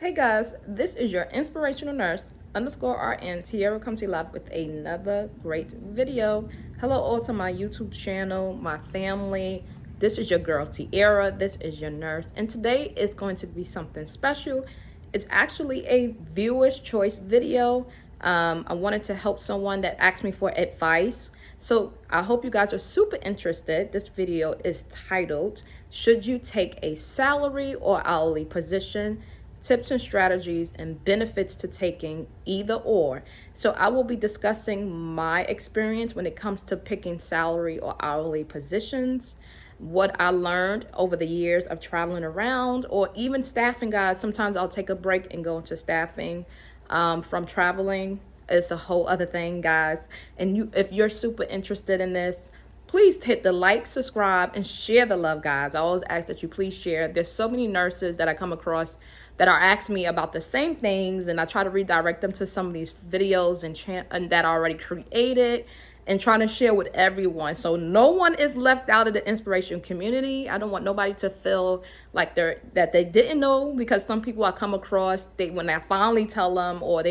Hey guys, this is your inspirational nurse underscore RN Tierra come to you live with another great video. Hello all to my YouTube channel, my family. This is your girl Tierra. This is your nurse, and today is going to be something special. It's actually a viewer's choice video. I wanted to help someone that asked me for advice. So I hope you guys are super interested. This video is titled, "Should you take a salary or hourly position? Tips and strategies and benefits to taking either or." So I will be discussing my experience when it comes to picking salary or hourly positions, what I learned over the years of traveling around, or even staffing, guys. Sometimes I'll take a break and go into staffing from traveling. It's a whole other thing, guys. And if you're super interested in this, please hit the like, subscribe, and share the love, guys. I always ask that you please share. There's so many nurses that I come across that are asking me about the same things, and I try to redirect them to some of these videos and that are already created and trying to share with everyone. So no one is left out of the inspiration community. I don't want nobody to feel like that they didn't know, because some people I come across, when I finally tell them, or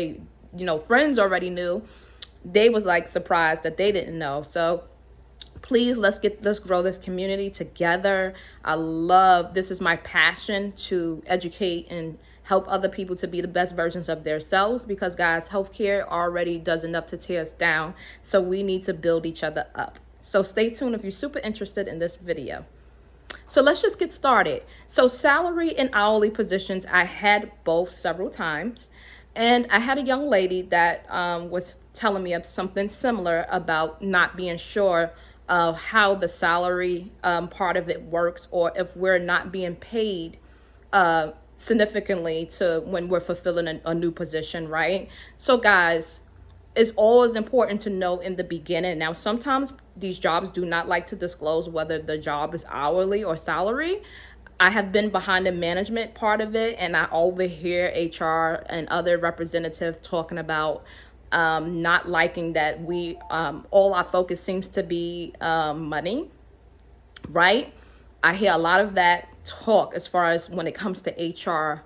friends already knew, they was like surprised that they didn't know. So please, let's grow this community together. This is my passion, to educate and help other people to be the best versions of themselves, because guys, healthcare already does enough to tear us down. So we need to build each other up. So stay tuned if you're super interested in this video. So let's just get started. So salary and hourly positions, I had both several times. And I had a young lady that was telling me of something similar about not being sure of how the salary part of it works, or if we're not being paid significantly to when we're fulfilling a new position, right? So guys, it's always important to know in the beginning. Now, sometimes these jobs do not like to disclose whether the job is hourly or salary. I have been behind the management part of it, and I overhear HR and other representatives talking about not liking that all our focus seems to be money, right? I hear a lot of that talk as far as when it comes to HR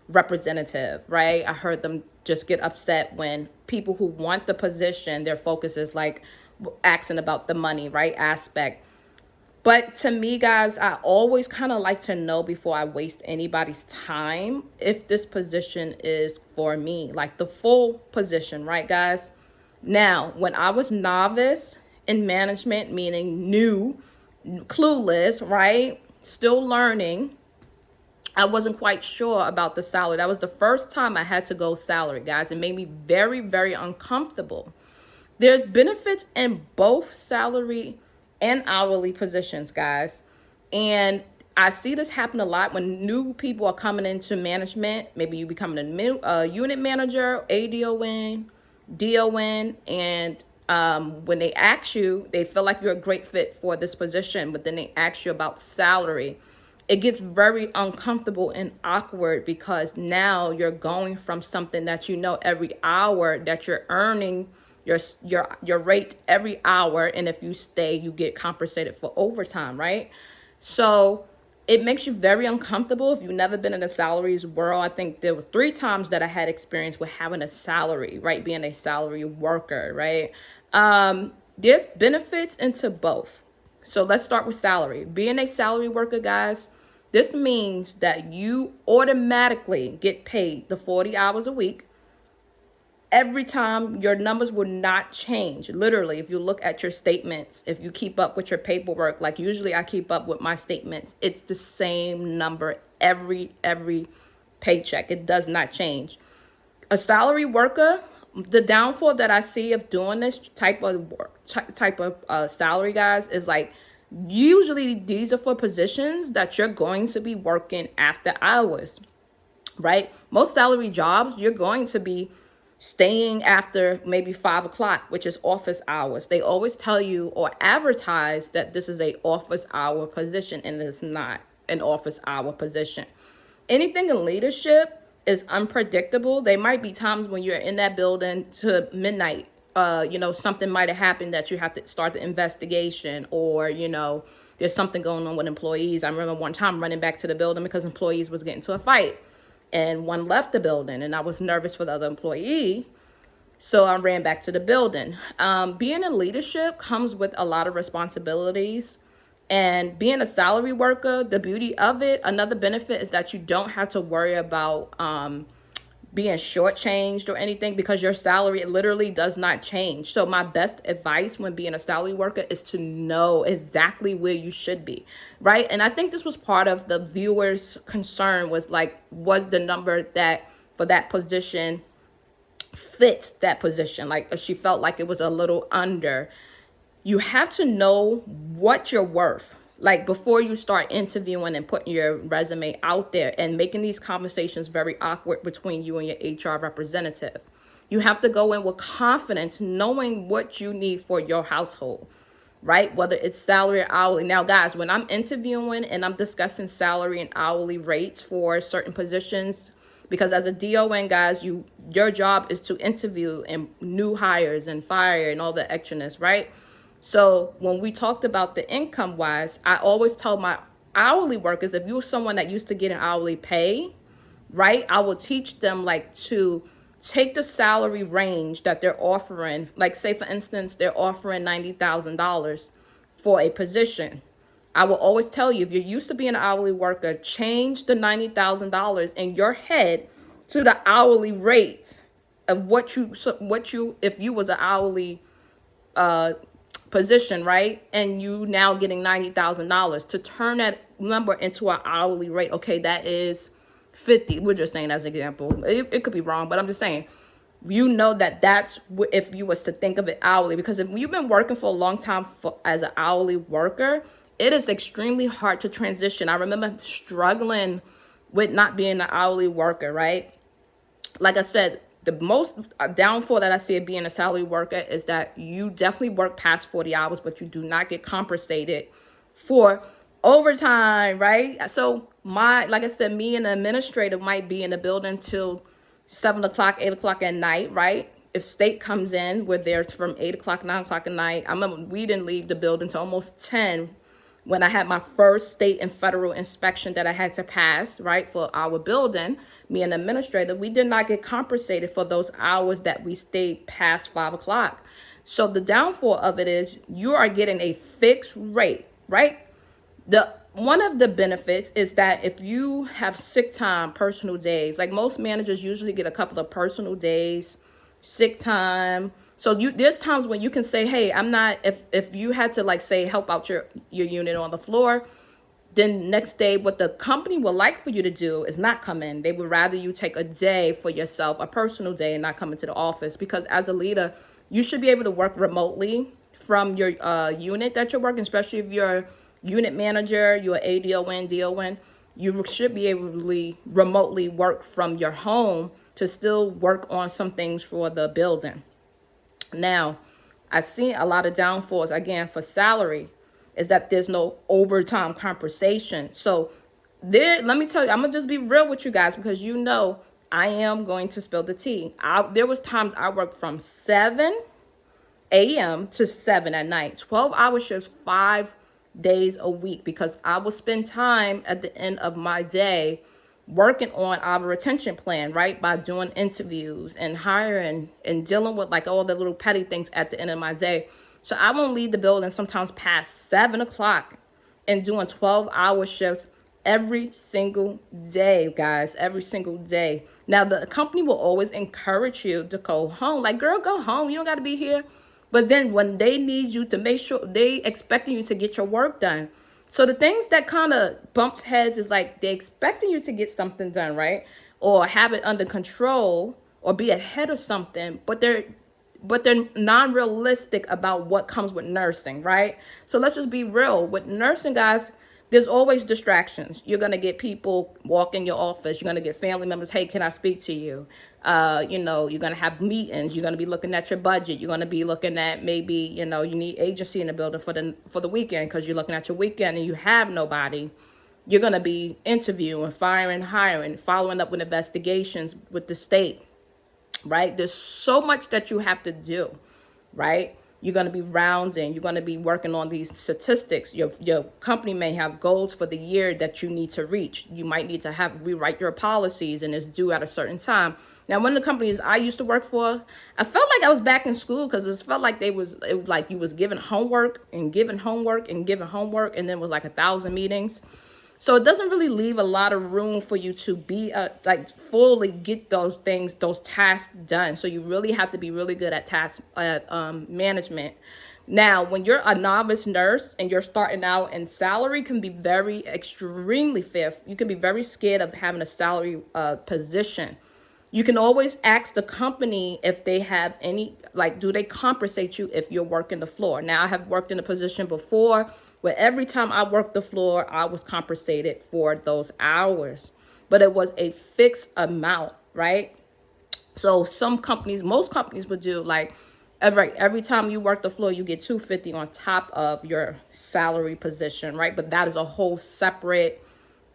representative, right? I heard them just get upset when people who want the position, their focus is like asking about the money, right, aspect. But to me, guys, I always kind of like to know before I waste anybody's time if this position is for me, like the full position, right, guys? Now, when I was novice in management, meaning new, clueless, right, still learning, I wasn't quite sure about the salary. That was the first time I had to go salary, guys. It made me very, very uncomfortable. There's benefits in both salary and hourly positions, guys. And I see this happen a lot when new people are coming into management. Maybe you becoming a unit manager, ADON, DON, and when they ask you, they feel like you're a great fit for this position, but then they ask you about salary. It gets very uncomfortable and awkward, because now you're going from something that every hour that you're earning your rate every hour, and if you stay, you get compensated for overtime, right? So it makes you very uncomfortable if you've never been in a salaries world. I think there was 3 times that I had experience with having a salary, right, being a salary worker, right? There's benefits into both. So let's start with salary. Being a salary worker, guys, this means that you automatically get paid the 40 hours a week. Every time, your numbers will not change. Literally, if you look at your statements, if you keep up with your paperwork, like usually I keep up with my statements, it's the same number every paycheck. It does not change. A salary worker, the downfall that I see of doing this type of salary, guys, is like, usually these are for positions that you're going to be working after hours, right? Most salary jobs, you're going to be staying after maybe 5 o'clock, which is office hours. They always tell you or advertise that this is a office hour position, and it's not an office hour position. Anything in leadership is unpredictable. There might be times when you're in that building to midnight. Something might have happened that you have to start the investigation, or, there's something going on with employees. I remember one time running back to the building because employees was getting into a fight. and one left the building, and I was nervous for the other employee. So I ran back to the building. Being in leadership comes with a lot of responsibilities. And being a salary worker, the beauty of it, another benefit is that you don't have to worry about being shortchanged or anything, because your salary literally does not change. So my best advice when being a salary worker is to know exactly where you should be, right? And I think this was part of the viewers' concern, was like, was the number that for that position fits that position? Like, she felt like it was a little under. You have to know what you're worth, like, before you start interviewing and putting your resume out there and making these conversations very awkward between you and your HR representative. You have to go in with confidence, knowing what you need for your household, right? Whether it's salary or hourly. Now, guys, when I'm interviewing and I'm discussing salary and hourly rates for certain positions, because as a DON, guys, your job is to interview and new hires and fire and all the extraness, right? So when we talked about the income wise, I always tell my hourly workers, if you're someone that used to get an hourly pay, right, I will teach them like to take the salary range that they're offering. Like, say for instance, they're offering $90,000 for a position. I will always tell you, if you're used to being an hourly worker, change the $90,000 in your head to the hourly rate of what you if you was an hourly position, right? And you now getting $90,000, to turn that number into an hourly rate. Okay, that is 50. We're just saying as an example. It could be wrong, but I'm just saying, you know, that's if you was to think of it hourly. Because if you've been working for a long time as an hourly worker, it is extremely hard to transition. I remember struggling with not being an hourly worker, right? Like I said, the most downfall that I see of being a salary worker is that you definitely work past 40 hours, but you do not get compensated for overtime, right? So like I said, me and the administrator might be in the building till 7 o'clock, 8 o'clock at night, right? If state comes in, we're there from 8 o'clock, 9 o'clock at night. I remember we didn't leave the building till almost 10 when I had my first state and federal inspection that I had to pass, right, for our building. Me and the administrator, we did not get compensated for those hours that we stayed past 5 o'clock. So the downfall of it is you are getting a fixed rate, right? One of the benefits is that if you have sick time, personal days, like most managers usually get a couple of personal days, sick time. So there's times when you can say, hey, I'm not, if you had to, like, say, help out your unit on the floor, then next day, what the company would like for you to do is not come in. They would rather you take a day for yourself, a personal day, and not come into the office. Because as a leader, you should be able to work remotely from your unit that you're working, especially if you're unit manager, you're ADON, DON. You should be able to remotely work from your home to still work on some things for the building. Now, I've seen a lot of downfalls, again, for salary, is that there's no overtime compensation. So let me tell you, I'm going to just be real with you guys, because you know I am going to spill the tea. There was times I worked from 7 a.m. to 7 at night, 12-hour shifts, 5 days a week, because I would spend time at the end of my day working on our retention plan, right? By doing interviews and hiring and dealing with like all the little petty things at the end of my day. So I won't leave the building sometimes past 7 o'clock and doing 12-hour shifts every single day, guys, every single day. Now, the company will always encourage you to go home. Like, girl, go home. You don't got to be here. But then when they need you to make sure, they expecting you to get your work done. So the things that kind of bumps heads is like they're expecting you to get something done, right? Or have it under control or be ahead of something, but they're non-realistic about what comes with nursing, right? So let's just be real. With nursing, guys, there's always distractions. You're going to get people walk in your office. You're going to get family members. Hey, can I speak to you? You're going to have meetings. You're going to be looking at your budget. You're going to be looking at maybe, you need agency in the building for the weekend, because you're looking at your weekend and you have nobody. You're going to be interviewing, firing, hiring, following up with investigations with the state, right? There's so much that you have to do, right? You're going to be rounding. You're going to be working on these statistics. Your company may have goals for the year that you need to reach. You might need to rewrite your policies, and it's due at a certain time. Now, one of the companies I used to work for, I felt like I was back in school, because it felt like it was like you was giving homework and giving homework and giving homework, and then it was like 1,000 meetings. So it doesn't really leave a lot of room for you to be like fully get those things, those tasks done. So you really have to be really good at task management. Now, when you're a novice nurse and you're starting out, and salary can be very extremely fair. You can be very scared of having a salary position. You can always ask the company if they have any, like, do they compensate you if you're working the floor? Now, I have worked in a position before where every time I worked the floor, I was compensated for those hours, but it was a fixed amount, right? So some companies, most companies would do like every time you work the floor, you get $250 on top of your salary position, right? But that is a whole separate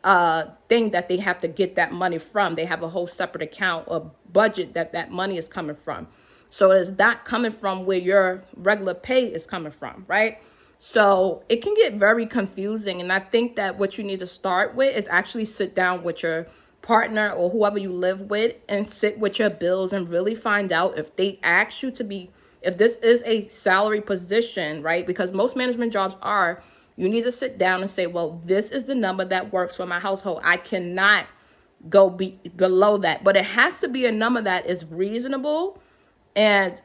thing that they have to get that money from. They have a whole separate account or budget that money is coming from. So it's not coming from where your regular pay is coming from, right? So it can get very confusing. And I think that what you need to start with is actually sit down with your partner or whoever you live with and sit with your bills and really find out if they ask you to be, if this is a salary position, right? Because most management jobs are, you need to sit down and say, well, this is the number that works for my household. I cannot go below that, but it has to be a number that is reasonable. And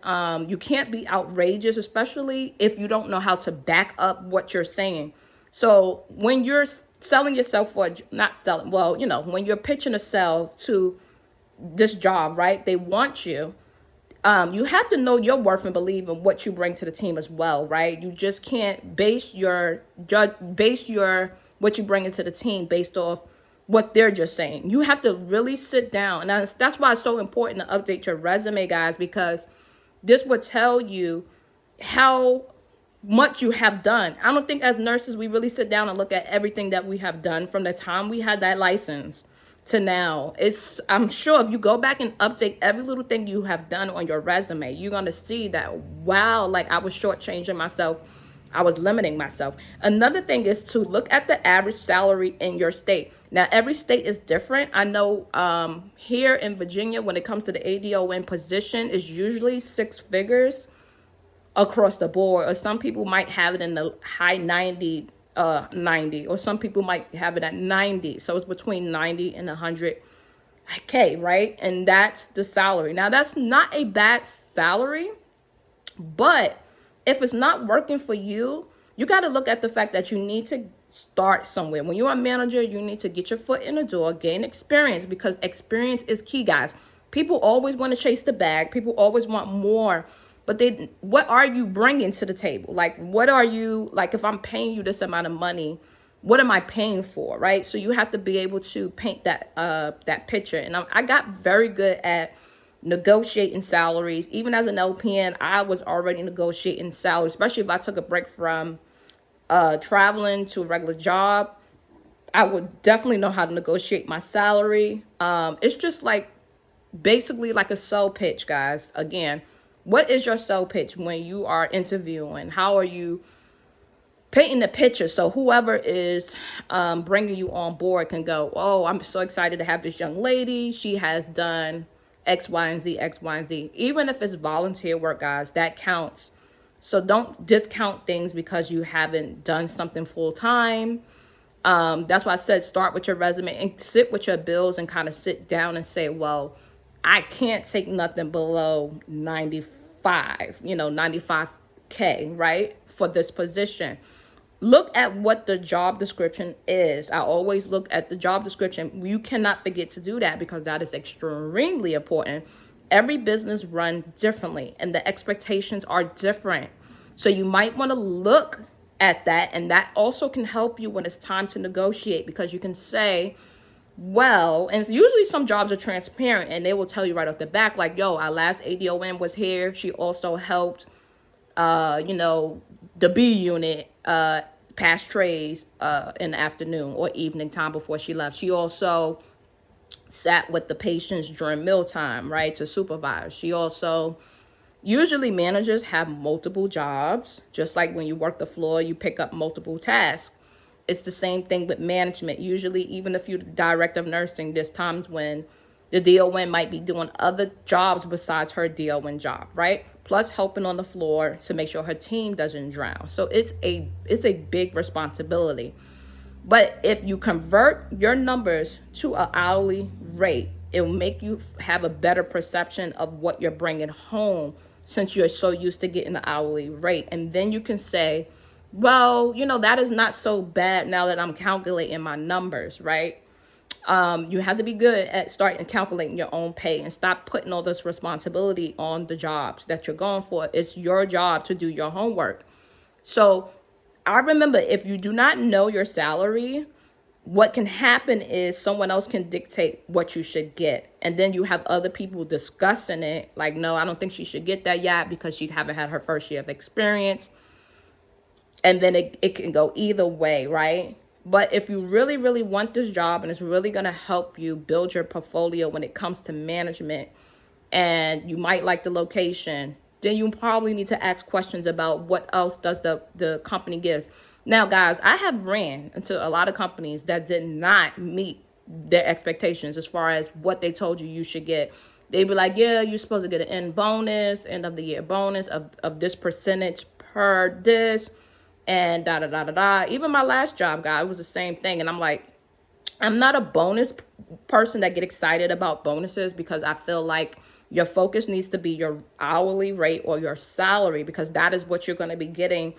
you can't be outrageous, especially if you don't know how to back up what you're saying. So when you're selling yourself for, not selling, well, you know, when you're pitching a sell to this job, right? They want you. You have to know your worth and believe in what you bring to the team as well, right? You just can't base your what you bring into the team based off what they're just saying. You have to really sit down, and that's why it's so important to update your resume, guys, because this will tell you how much you have done. I don't think as nurses we really sit down and look at everything that we have done from the time we had that license to now. I'm sure if you go back and update every little thing you have done on your resume, you're going to see that, wow, like I was shortchanging myself. I was limiting myself. Another thing is to look at the average salary in your state. Now, every state is different. I know here in Virginia, when it comes to the ADON position, is usually 6 figures across the board. Or some people might have it in the high 90, or some people might have it at 90. So it's between 90 and 100K, right? And that's the salary. Now, that's not a bad salary, but if it's not working for you, you got to look at the fact that you need to start somewhere. When you're a manager, you need to get your foot in the door, gain experience, because experience is key, guys. People always want to chase the bag. People always want more. But what are you bringing to the table? Like, what are you, like, if I'm paying you this amount of money, what am I paying for, right? So you have to be able to paint that picture. And I got very good at negotiating salaries. Even as an LPN, I was already negotiating salaries, especially if I took a break from traveling to a regular job. I would definitely know how to negotiate my salary. It's just like basically like a sell pitch, guys. Again, what is your sell pitch when you are interviewing? How are you painting the picture so whoever is bringing you on board can go, oh, I'm so excited to have this young lady. She has done X, Y, and Z, X, Y, and Z. Even if it's volunteer work, guys, that counts. So don't discount things because you haven't done something full time. That's why I said start with your resume and sit with your bills and kind of sit down and say, well, I can't take nothing below 95, 95K, right, for this position. Look at what the job description is. I always look at the job description. You cannot forget to do that because that is extremely important. Every business runs differently and the expectations are different. So you might want to look at that, and that also can help you when it's time to negotiate, because you can say, well, and usually some jobs are transparent and they will tell you right off the back, like, yo, our last ADON was here. She also helped, the B unit pass trays in the afternoon or evening time before she left. She also sat with the patients during mealtime, right, to supervise. She also, Usually managers have multiple jobs, just like when you work the floor, you pick up multiple tasks. It's the same thing with management. Usually, even if you're the director of nursing, there's times when the DON might be doing other jobs besides her DON job, right? Plus helping on the floor to make sure her team doesn't drown. So it's a big responsibility. But if you convert your numbers to an hourly rate, it will make you have a better perception of what you're bringing home, since you're so used to getting the hourly rate. And then you can say, well, that is not so bad now that I'm calculating my numbers, right? You have to be good at starting calculating your own pay and stop putting all this responsibility on the jobs that you're going for. It's your job to do your homework. So I remember, if you do not know your salary, what can happen is someone else can dictate what you should get. And then you have other people discussing it. Like, no, I don't think she should get that yet because she haven't had her first year of experience. And then it can go either way, right? But if you really, really want this job and it's really going to help you build your portfolio when it comes to management, and you might like the location, then you probably need to ask questions about what else does the company gives. Now, guys, I have ran into a lot of companies that did not meet their expectations as far as what they told you should get. They'd be like, yeah, you're supposed to get an end of the year bonus of this percentage per this, and da da da da da. Even my last job, guy, it was the same thing. And I'm like, I'm not a bonus person that get excited about bonuses, because I feel like your focus needs to be your hourly rate or your salary, because that is what you're going to be getting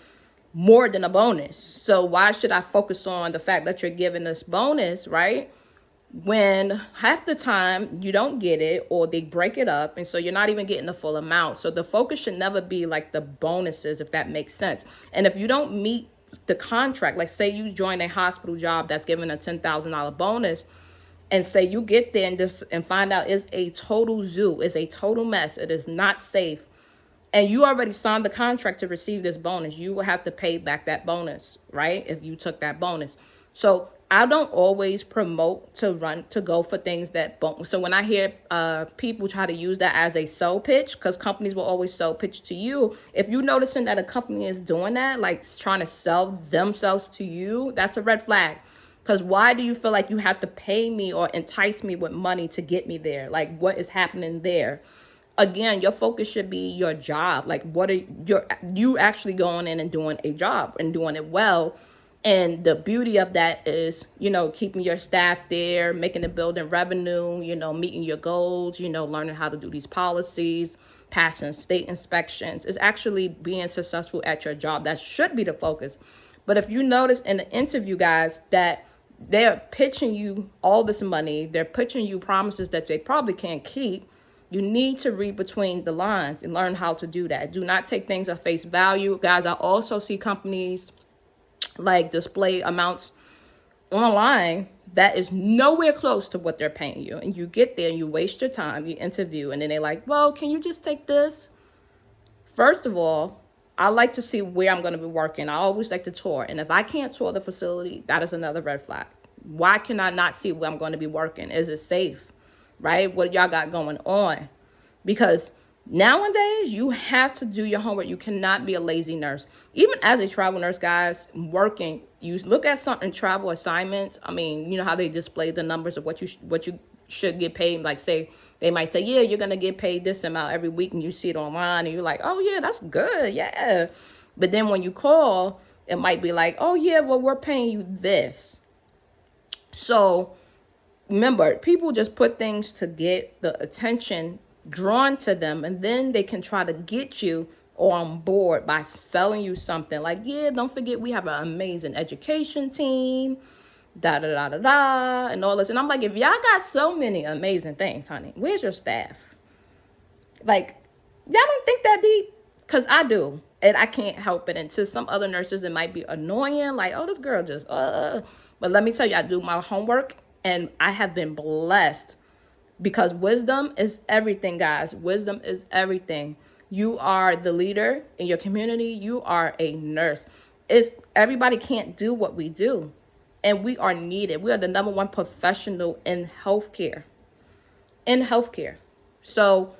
more than a bonus. So why should I focus on the fact that you're giving this bonus, right, when half the time you don't get it, or they break it up, and so you're not even getting the full amount? So the focus should never be like the bonuses, if that makes sense. And if you don't meet the contract, like say you join a hospital job that's giving a $10,000 bonus, and say you get there and find out it's a total zoo, it's a total mess, it is not safe, and you already signed the contract to receive this bonus, you will have to pay back that bonus, right? If you took that bonus. So I don't always promote to go for things that so when I hear people try to use that as a sell pitch, because companies will always sell pitch to you, if you're noticing that a company is doing that, like trying to sell themselves to you, that's a red flag. Because why do you feel like you have to pay me or entice me with money to get me there? Like, what is happening there? Again, your focus should be your job. Like, what are you actually going in and doing a job and doing it well? And the beauty of that is, keeping your staff there, making the building revenue, meeting your goals, learning how to do these policies, passing state inspections. It's actually being successful at your job. That should be the focus. But if you notice in the interview, guys, that they're pitching you all this money, they're pitching you promises that they probably can't keep, you need to read between the lines and learn how to do that. Do not take things at face value. Guys, I also see companies like display amounts online that is nowhere close to what they're paying you. And you get there and you waste your time, you interview, and then they're like, well, can you just take this? First of all, I like to see where I'm going to be working. I always like to tour. And if I can't tour the facility, that is another red flag. Why can I not see where I'm going to be working? Is it safe? Right? What y'all got going on? Because nowadays, you have to do your homework. You cannot be a lazy nurse. Even as a travel nurse, guys, working, you look at something, travel assignments. I mean, you know how they display the numbers of what you should get paid. Like, say, they might say, yeah, you're going to get paid this amount every week, and you see it online, and you're like, oh, yeah, that's good, yeah. But then when you call, it might be like, oh, yeah, well, we're paying you this. So remember, people just put things to get the attention drawn to them, and then they can try to get you on board by selling you something like, yeah, don't forget we have an amazing education team, da da da da da, and all this. And I'm like, if y'all got so many amazing things, honey, where's your staff? Like, y'all don't think that deep? Because I do, and I can't help it. And to some other nurses, it might be annoying, like, oh, this girl just but let me tell you, I do my homework, and I have been blessed, because wisdom is everything, guys. Wisdom is everything. You are the leader in your community. You are a nurse. Everybody can't do what we do, and we are needed. We are the number one professional in healthcare. So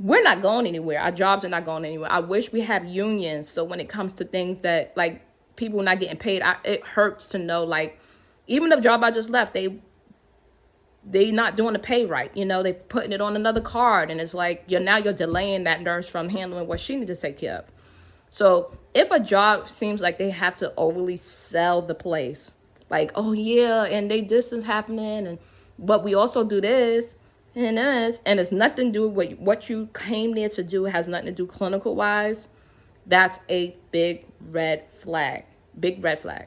we're not going anywhere. Our jobs are not going anywhere. I wish we have unions. So when it comes to things that like people not getting paid, it hurts to know like even the job I just left, they not doing the pay right. You know, they putting it on another card, and it's like you're delaying that nurse from handling what she needs to take care of. So if a job seems like they have to overly sell the place, like, oh yeah, and they this is happening, and but we also do this and this, and it's nothing to do with what you came there to do. It has nothing to do clinical wise. That's a big red flag. Big red flag.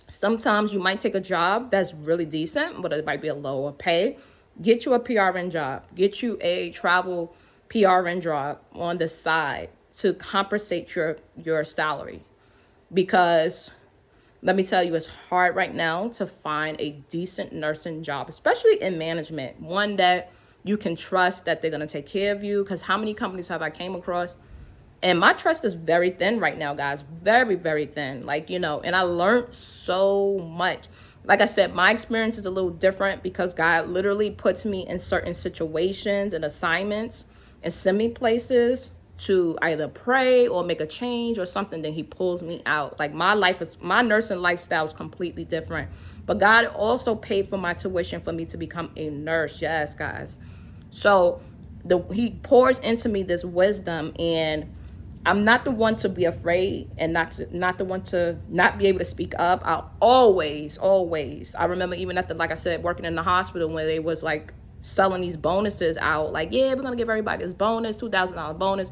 Sometimes you might take a job that's really decent, but it might be a lower pay. Get you a PRN job. Get you a travel PRN job on the side to compensate your salary. Because let me tell you, it's hard right now to find a decent nursing job, especially in management. One that you can trust that they're going to take care of you. Because how many companies have I came across? And my trust is very thin right now, guys. Very, very thin. Like, you know, and I learned so much. Like I said, my experience is a little different because God literally puts me in certain situations and assignments and send me places to either pray or make a change or something. Then he pulls me out. Like my nursing lifestyle is completely different. But God also paid for my tuition for me to become a nurse. Yes, guys. So he pours into me this wisdom, and I'm not the one to be afraid and not the one to not be able to speak up. I'll always. I remember even at like I said, working in the hospital when they was like selling these bonuses out. Like, yeah, we're going to give everybody this bonus, $2,000 bonus.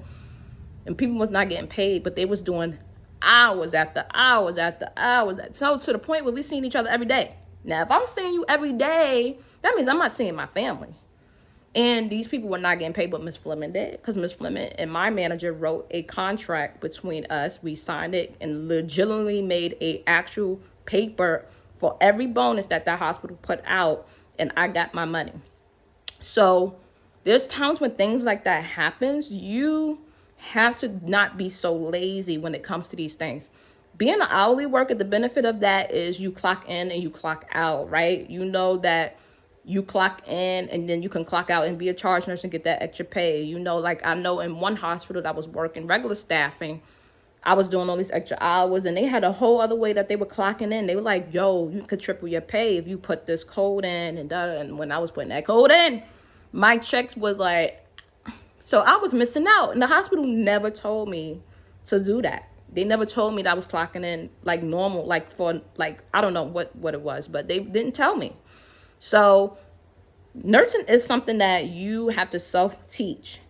And people was not getting paid, but they was doing hours after hours after hours. So to the point where we seeing each other every day. Now, if I'm seeing you every day, that means I'm not seeing my family. And these people were not getting paid, but Miss Fleming did, because Miss Fleming and my manager wrote a contract between us. We signed it and legitimately made a actual paper for every bonus that hospital put out, and I got my money. So there's times when things like that happens. You have to not be so lazy when it comes to these things. Being an hourly worker, the benefit of that is you clock in and you clock out, right? You know that you clock in and then you can clock out and be a charge nurse and get that extra pay. You know, like I know in one hospital that I was working regular staffing, I was doing all these extra hours, and they had a whole other way that they were clocking in. They were like, yo, you could triple your pay if you put this code in and da. And when I was putting that code in, my checks was like, so I was missing out. And the hospital never told me to do that. They never told me that I was clocking in like normal, like for like, I don't know what it was, but they didn't tell me. So nursing is something that you have to self-teach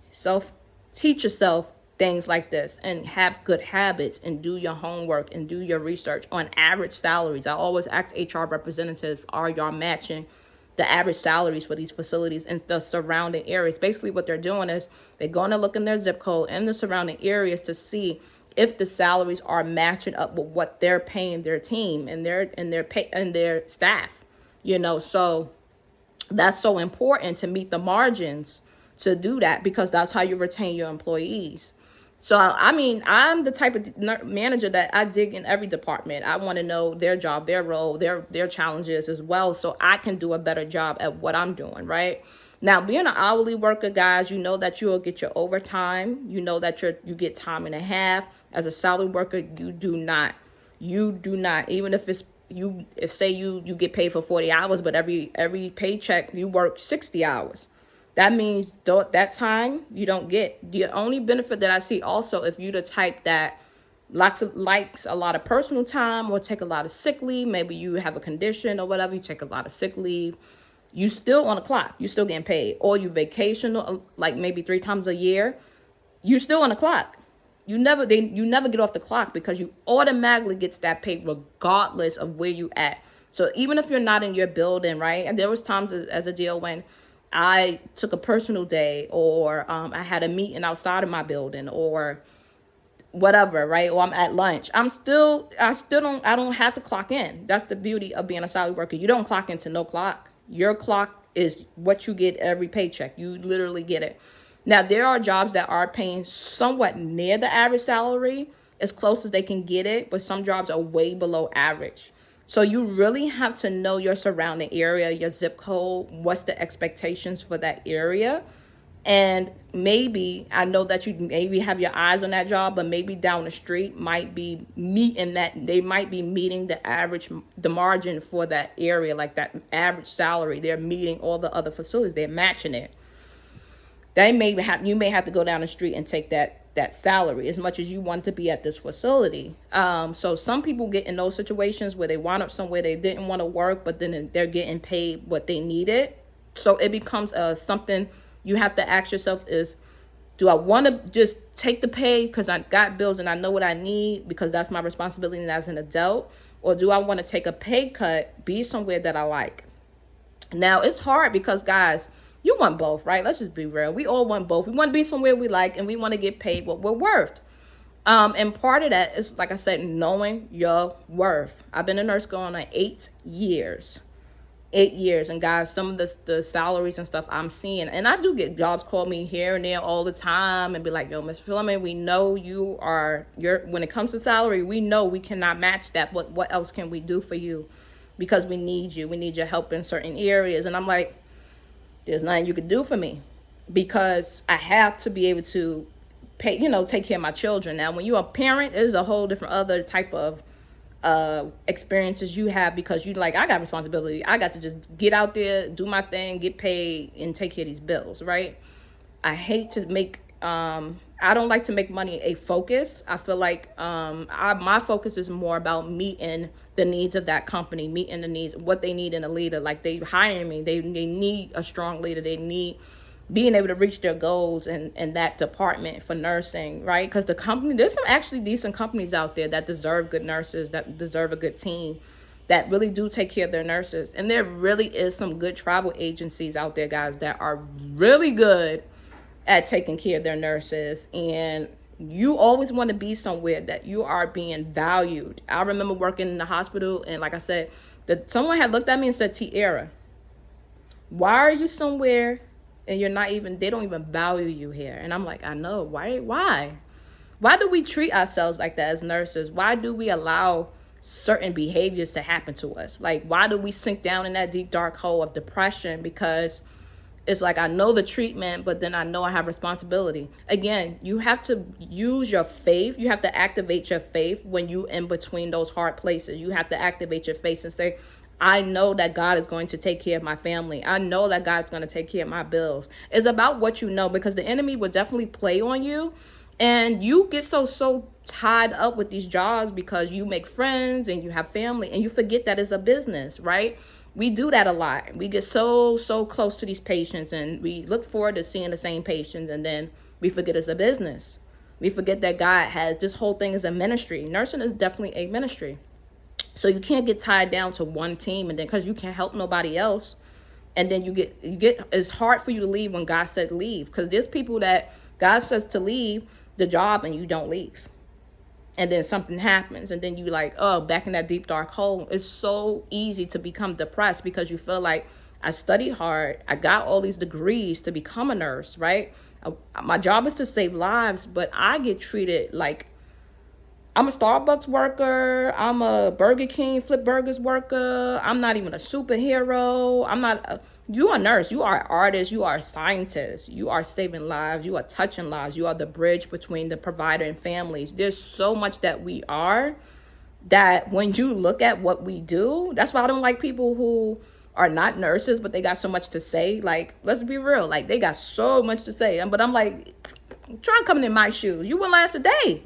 yourself things like this, and have good habits and do your homework and do your research on average salaries. I always ask HR representatives, are y'all matching the average salaries for these facilities and the surrounding areas? Basically what they're doing is they're going to look in their zip code and the surrounding areas to see if the salaries are matching up with what they're paying their team and their staff. You know, so that's so important to meet the margins to do that, because that's how you retain your employees. So, I mean, I'm the type of manager that I dig in every department. I want to know their job, their role, their challenges as well, so I can do a better job at what I'm doing, right? Now, being an hourly worker, guys, you know that you'll get your overtime. You know that you get time and a half. As a salary worker, you do not. Even if it's say you get paid for 40 hours, but every paycheck you work 60 hours. That means that time you don't get. The only benefit that I see also, if you're the type that likes a lot of personal time or take a lot of sick leave, maybe you have a condition or whatever, you take a lot of sick leave, you still on the clock, you still getting paid. Or you vacation like maybe 3 times a year, you still on the clock. You never get off the clock, because you automatically gets that pay regardless of where you at. So even if you're not in your building, right? And there was times as a deal when I took a personal day, or I had a meeting outside of my building, or whatever, right? Or I'm at lunch. I don't have to clock in. That's the beauty of being a salary worker. You don't clock into no clock. Your clock is what you get every paycheck. You literally get it. Now, there are jobs that are paying somewhat near the average salary, as close as they can get it, but some jobs are way below average. So you really have to know your surrounding area, your zip code, what's the expectations for that area. And maybe, I know that you maybe have your eyes on that job, but maybe down the street might be meeting that, they might be meeting the average, the margin for that area, like that average salary. They're meeting all the other facilities, they're matching it. They may have, you may have to go down the street and take that salary as much as you want to be at this facility. So some people get in those situations where they wind up somewhere they didn't want to work, but then they're getting paid what they needed. So it becomes something you have to ask yourself is, do I want to just take the pay because I got bills and I know what I need because that's my responsibility as an adult? Or do I want to take a pay cut, be somewhere that I like? Now, it's hard because, guys, you want both, right? Let's just be real. We all want both. We want to be somewhere we like, and we want to get paid what we're worth. And part of that is, like I said, knowing your worth. I've been a nurse going on 8 years. 8 years. And guys, some of the salaries and stuff I'm seeing, and I do get jobs call me here and there all the time and be like, yo, Miss Philomen, we know when it comes to salary, we know we cannot match that. What else can we do for you? Because we need you. We need your help in certain areas. And I'm like, there's nothing you can do for me because I have to be able to pay, take care of my children. Now, when you're a parent, there's a whole different other type of experiences you have because you like, I got responsibility. I got to just get out there, do my thing, get paid, and take care of these bills, right? I hate to make, I don't like to make money a focus. I feel like my focus is more about meeting the needs of that company, meeting the needs, what they need in a leader. Like, they hire me, they need a strong leader. They need being able to reach their goals in that department for nursing, right? Because the company, there's some actually decent companies out there that deserve good nurses, that deserve a good team, that really do take care of their nurses. And there really is some good travel agencies out there, guys, that are really good at taking care of their nurses. And you always want to be somewhere that you are being valued. I remember working in the hospital, and like I said, someone had looked at me and said, Tiara, why are you somewhere and you're not even, they don't even value you here? And I'm like, I know. Why do we treat ourselves like that as nurses? Why do we allow certain behaviors to happen to us? Like, why do we sink down in that deep dark hole of depression? Because it's like, I know the treatment, but then I know I have responsibility. Again, you have to use your faith. You have to activate your faith when you in between those hard places. You have to activate your faith and say, I know that God is going to take care of my family. I know that God's going to take care of my bills. It's about what you know, because the enemy will definitely play on you. And you get so tied up with these jobs because you make friends and you have family, and you forget that it's a business, right? We do that a lot. We get so close to these patients, and we look forward to seeing the same patients, and then we forget it's a business. We forget that God has, this whole thing is a ministry. Nursing is definitely a ministry. So you can't get tied down to one team, and then because you can't help nobody else, and then you get it's hard for you to leave when God said leave, because there's people that God says to leave the job and you don't leave, and then something happens, and then you like, oh, back in that deep dark hole. It's so easy to become depressed because you feel like, I studied hard, I got all these degrees to become a nurse, right? My job is to save lives, but I get treated like I'm a Starbucks worker. I'm a Burger King flip burgers worker. I'm not even a superhero. You are a nurse. You are an artist. You are a scientist. You are saving lives. You are touching lives. You are the bridge between the provider and families. There's so much that we are, that when you look at what we do, that's why I don't like people who are not nurses, but they got so much to say. Like, let's be real. Like, they got so much to say. But I'm like, try coming in my shoes. You wouldn't last a day.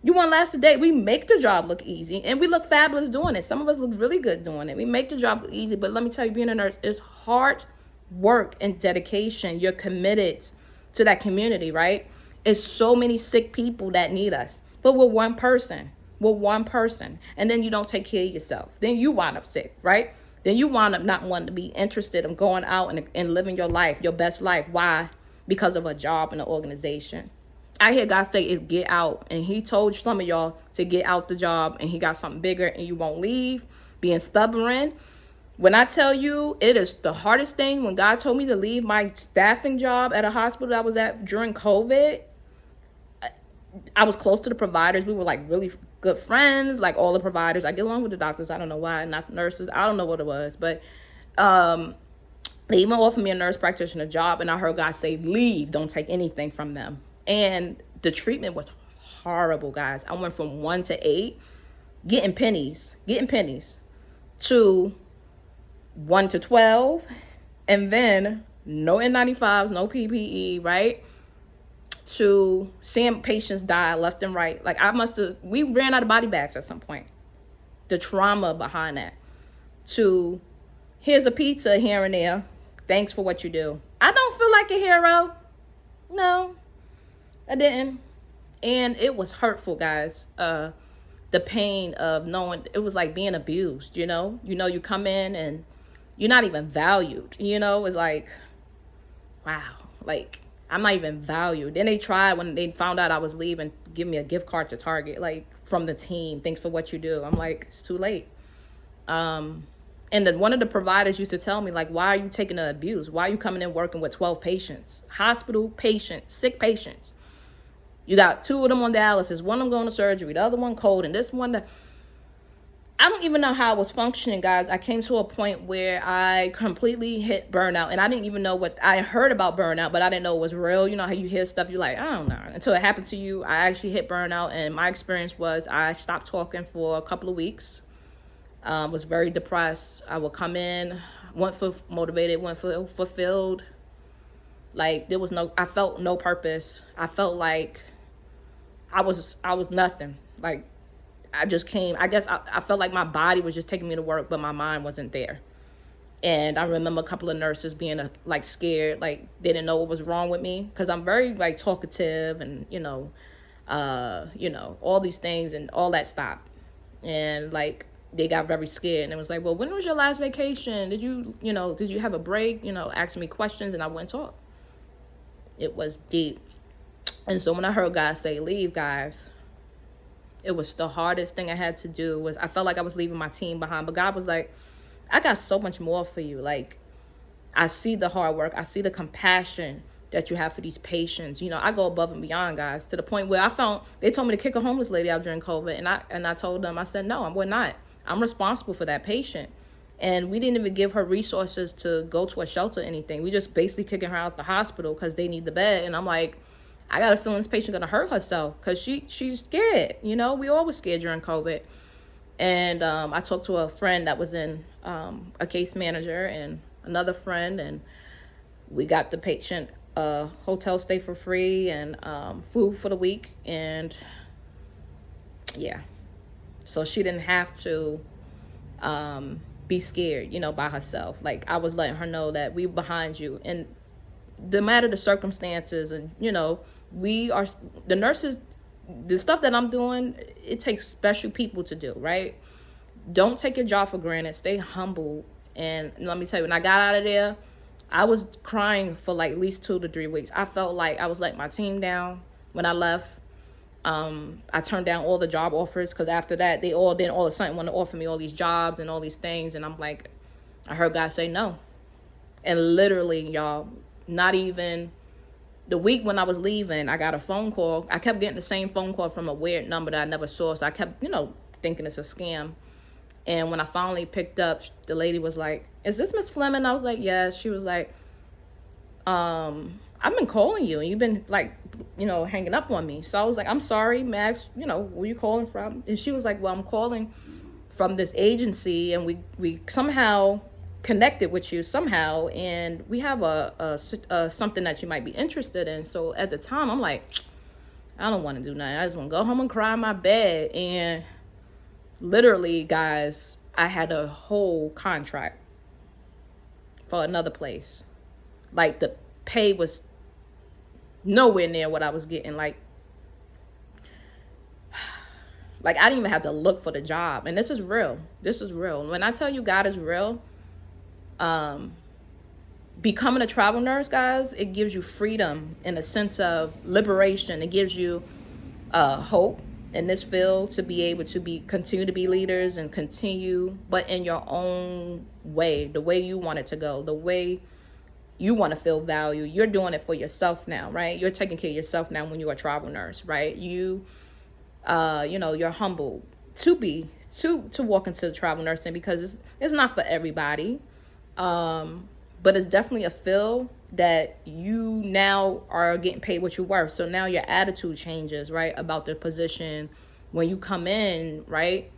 You won't last a day. We make the job look easy, and we look fabulous doing it. Some of us look really good doing it. We make the job look easy, but let me tell you, being a nurse is hard work and dedication. You're committed to that community, right? It's so many sick people that need us, but we're one person. And then you don't take care of yourself. Then you wind up sick, right? Then you wind up not wanting to be interested in going out and living your life, your best life. Why? Because of a job in an organization. I hear God say is get out, and he told some of y'all to get out the job, and he got something bigger, and you won't leave, being stubborn. When I tell you, it is the hardest thing. When God told me to leave my staffing job at a hospital I was at during COVID, I was close to the providers. We were like really good friends, like all the providers. I get along with the doctors. I don't know why, not the nurses. I don't know what it was, but They even offered me a nurse practitioner job, and I heard God say, leave, don't take anything from them. And the treatment was horrible, guys. I went from 1 to 8, getting pennies, to 1 to 12, and then no N95s, no PPE, right? To seeing patients die left and right. Like, we ran out of body bags at some point. The trauma behind that. To, here's a pizza here and there. Thanks for what you do. I don't feel like a hero. No, I didn't. And it was hurtful, guys. The pain of knowing, it was like being abused, you come in and you're not even valued, it's like, wow, like, I'm not even valued. Then they tried, when they found out I was leaving, give me a gift card to Target, like, from the team. Thanks for what you do. I'm like, it's too late. And then one of the providers used to tell me, like, why are you taking the abuse? Why are you coming in working with 12 patients? Hospital patients, sick patients. You got 2 of them on dialysis, one of them going to surgery, the other one cold, and this one, I don't even know how I was functioning, guys. I came to a point where I completely hit burnout, and I didn't even know what, I heard about burnout, but I didn't know it was real. You know how you hear stuff, you're like, I don't know. Until it happened to you, I actually hit burnout, and my experience was I stopped talking for a couple of weeks. Was very depressed. I would come in, went for motivated, went for fulfilled. Like, I felt no purpose. I felt like I was nothing. Like, I just came, I guess I felt like my body was just taking me to work, but my mind wasn't there. And I remember a couple of nurses being like scared, like they didn't know what was wrong with me, because I'm very like talkative and all these things, and all that stopped. And like, they got very scared, and it was like, well, when was your last vacation? Did you have a break? Asking me questions, and I went and talked. It was deep. And so when I heard God say, leave, guys, it was the hardest thing I had to do. I felt like I was leaving my team behind, but God was like, I got so much more for you. Like, I see the hard work. I see the compassion that you have for these patients. I go above and beyond, guys, to the point where they told me to kick a homeless lady out during COVID. And I told them, I said, no, we're not. I'm responsible for that patient. And we didn't even give her resources to go to a shelter or anything. We just basically kicking her out the hospital because they need the bed. And I'm like, I got a feeling this patient gonna hurt herself because she's scared. We all were scared during COVID. And I talked to a friend that was in a case manager, and another friend, and we got the patient a hotel stay for free and food for the week. And yeah, so she didn't have to be scared, by herself. Like, I was letting her know that we were behind you, and no matter the circumstances, and we are the nurses. The stuff that I'm doing, it takes special people to do, right? Don't take your job for granted. Stay humble. And let me tell you, when I got out of there, I was crying for like at least 2 to 3 weeks. I felt like I was letting my team down when I left. I turned down all the job offers, because after that, they all of a sudden want to offer me all these jobs and all these things. And I'm like, I heard God say no. And literally, y'all, not even the week when I was leaving, I got a phone call. I kept getting the same phone call from a weird number that I never saw. So I kept, thinking it's a scam. And when I finally picked up, the lady was like, is this Miss Fleming? I was like, yeah. She was like, I've been calling you, and you've been like, hanging up on me. So I was like, I'm sorry, Max, where you calling from? And she was like, well, I'm calling from this agency, and we somehow connected with you somehow, and we have a something that you might be interested in. So at the time, I'm like, I don't want to do nothing. I just want to go home and cry in my bed. And literally, guys, I had a whole contract for another place. Like, the pay was nowhere near what I was getting. Like I didn't even have to look for the job. And this is real. When I tell you God is real, becoming a travel nurse, guys, it gives you freedom in a sense of liberation. It gives you hope in this field to be able to continue to be leaders and continue, but in your own way, the way you want it to go, the way you want to feel value. You're doing it for yourself now, right? You're taking care of yourself now when you're a travel nurse, right? You're humbled to walk into travel nursing, because it's not for everybody. but it's definitely a field that you now are getting paid what you're worth. So now your attitude changes, right, about the position when you come in, right?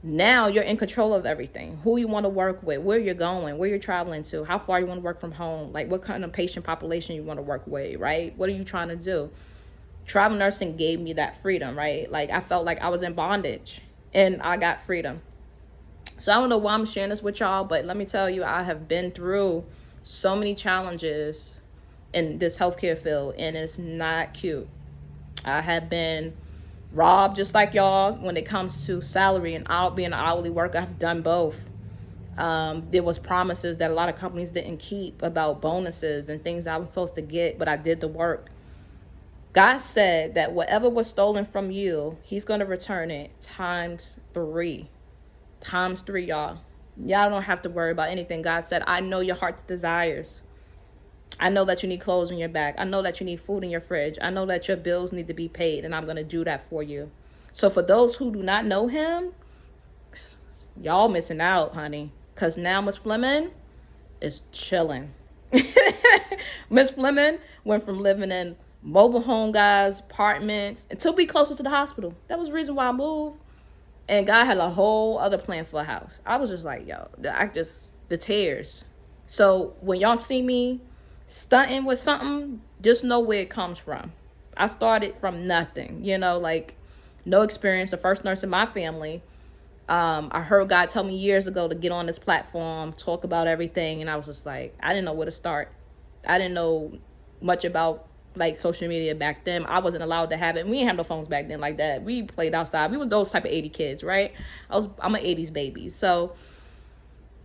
Now you're in control of everything. Who you want to work with, where you're going, where you're traveling to, how far you want to work from home, like what kind of patient population you want to work with, right? What are you trying to do? Travel nursing gave me that freedom, right? Like I felt like I was in bondage and I got freedom. So I don't know why I'm sharing this with y'all, but let me tell you, I have been through so many challenges in this healthcare field, and it's not cute. I have been robbed just like y'all when it comes to salary and out being an hourly worker. I've done both. There was promises that a lot of companies didn't keep about bonuses and things I was supposed to get, but I did the work. God said that whatever was stolen from you, he's going to return it times 3. Times 3, y'all. Y'all don't have to worry about anything. God said, I know your heart's desires. I know that you need clothes on your back. I know that you need food in your fridge. I know that your bills need to be paid, and I'm going to do that for you. So for those who do not know him, y'all missing out, honey. Because now Miss Fleming is chilling. Miss Fleming went from living in mobile home, guys, apartments, and to be closer to the hospital. That was the reason why I moved. And God had a whole other plan for a house. I was just like, yo, the tears. So when y'all see me stunting with something, just know where it comes from. I started from nothing, like no experience. The first nurse in my family. I heard God tell me years ago to get on this platform, talk about everything. And I was just like, I didn't know where to start. I didn't know much about like social media back then. I wasn't allowed to have it. We didn't have no phones back then like that. We played outside. We was those type of 80 kids, right? I'm an 80s baby. So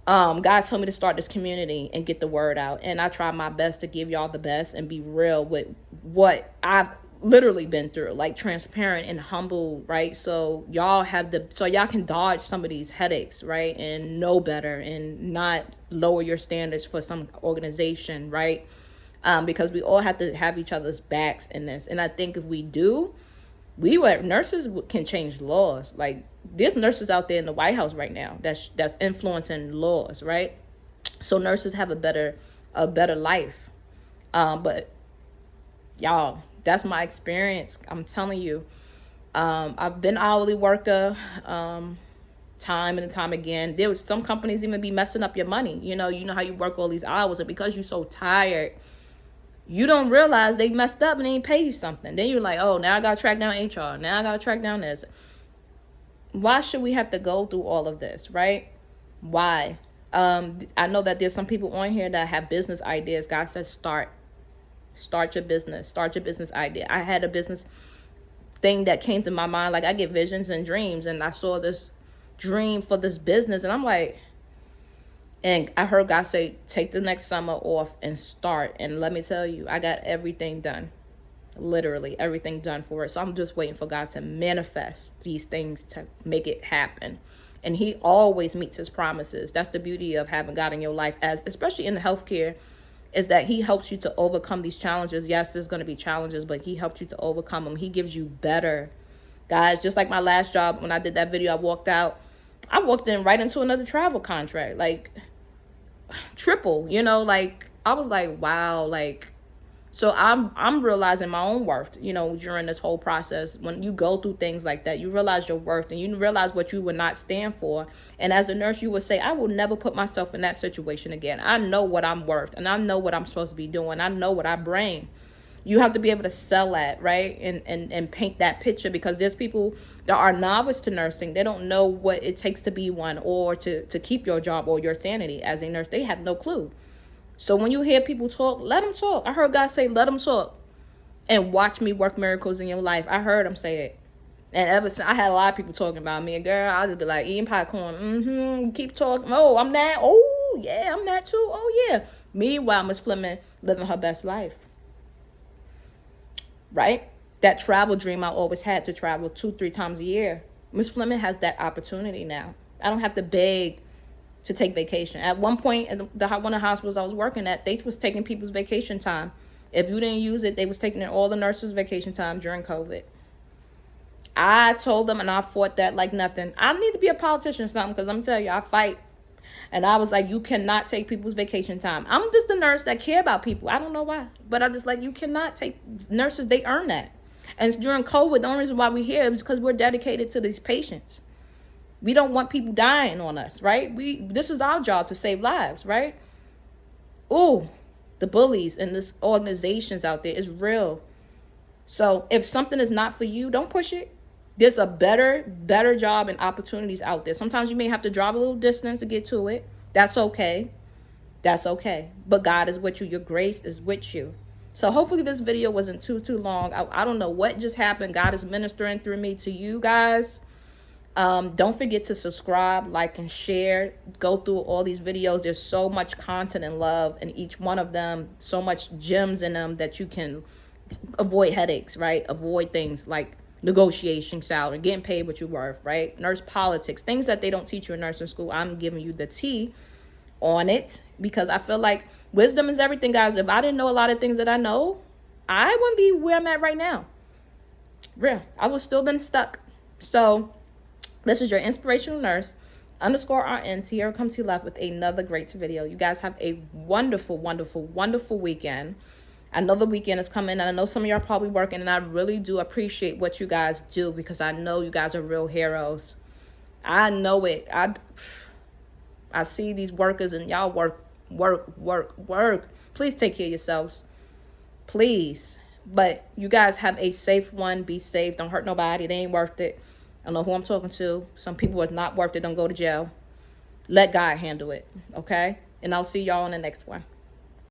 God told me to start this community and get the word out. And I tried my best to give y'all the best and be real with what I've literally been through, like transparent and humble, right? So y'all can dodge some of these headaches, right? And know better and not lower your standards for some organization, right? Because we all have to have each other's backs in this. And I think if we do, nurses can change laws. Like there's nurses out there in the White House right now that's influencing laws, right? So nurses have a better life. But y'all, that's my experience. I'm telling you, I've been hourly worker, time and time again. There was some companies even be messing up your money. You know how you work all these hours, and because you're so tired, you don't realize they messed up and they didn't pay you something. Then you're like, oh, now I got to track down HR. Now I got to track down this. Why should we have to go through all of this, right? Why? I know that there's some people on here that have business ideas. God says start your business. Start your business idea. I had a business thing that came to my mind. Like I get visions and dreams, and I saw this dream for this business, and I'm like, and I heard God say, take the next summer off and start. And let me tell you, I got everything done. Literally everything done for it. So I'm just waiting for God to manifest these things to make it happen. And he always meets his promises. That's the beauty of having God in your life, especially in the healthcare, is that he helps you to overcome these challenges. Yes, there's going to be challenges, but he helps you to overcome them. He gives you better. Guys, just like my last job, when I did that video, I walked in right into another travel contract. Like, triple, like I was like, wow, like, so I'm realizing my own worth, during this whole process. When you go through things like that, you realize your worth and you realize what you would not stand for. And as a nurse, you would say, I will never put myself in that situation again. I know what I'm worth and I know what I'm supposed to be doing. I know what I bring. You have to be able to sell that, right? And paint that picture, because there's people that are novice to nursing. They don't know what it takes to be one, or to keep your job or your sanity as a nurse. They have no clue. So when you hear people talk, let them talk. I heard God say, let them talk. And watch me work miracles in your life. I heard him say it. And ever since, I had a lot of people talking about me. And girl, I'll just be like, eating popcorn. Keep talking. Oh, I'm that. Oh, yeah, I'm that too. Oh, yeah. Meanwhile, Miss Fleming living her best life. Right? That travel dream I always had, to travel 2-3 times a year. Miss Fleming has that opportunity now. I don't have to beg to take vacation. At one point, at one of the hospitals I was working at, they was taking people's vacation time. If you didn't use it, they was taking all the nurses' vacation time during COVID. I told them, and I fought that like nothing. I need to be a politician or something, because I'm telling you, I fight. And I was like, you cannot take people's vacation time. I'm just a nurse that care about people. I don't know why, but I just like, you cannot take nurses. They earn that. And during COVID, the only reason why we're here is because we're dedicated to these patients. We don't want people dying on us, right? This is our job to save lives, right? Ooh, the bullies and this organizations out there is real. So if something is not for you, don't push it. There's a better job and opportunities out there. Sometimes you may have to drive a little distance to get to it. That's okay. That's okay. But God is with you. Your grace is with you. So hopefully this video wasn't too long. I don't know what just happened. God is ministering through me to you guys. Don't forget to subscribe, like, and share. Go through all these videos. There's so much content and love in each one of them. So much gems in them that you can avoid headaches, right? Avoid things like negotiation salary, getting paid what you're worth, right? Nurse politics, things that they don't teach you in nursing school. I'm giving you the tea on it because I feel like wisdom is everything, guys. If I didn't know a lot of things that I know, I wouldn't be where I'm at right now. Real. I would still been stuck. So this is your inspirational nurse _RN. Tierra comes to you live with another great video. You guys have a wonderful, wonderful, wonderful weekend. Another weekend is coming, and I know some of y'all are probably working, and I really do appreciate what you guys do because I know you guys are real heroes. I know it. I see these workers, and y'all work. Please take care of yourselves. Please. But you guys have a safe one. Be safe. Don't hurt nobody. It ain't worth it. I don't know who I'm talking to. Some people are not worth it. Don't go to jail. Let God handle it. Okay? And I'll see y'all in the next one.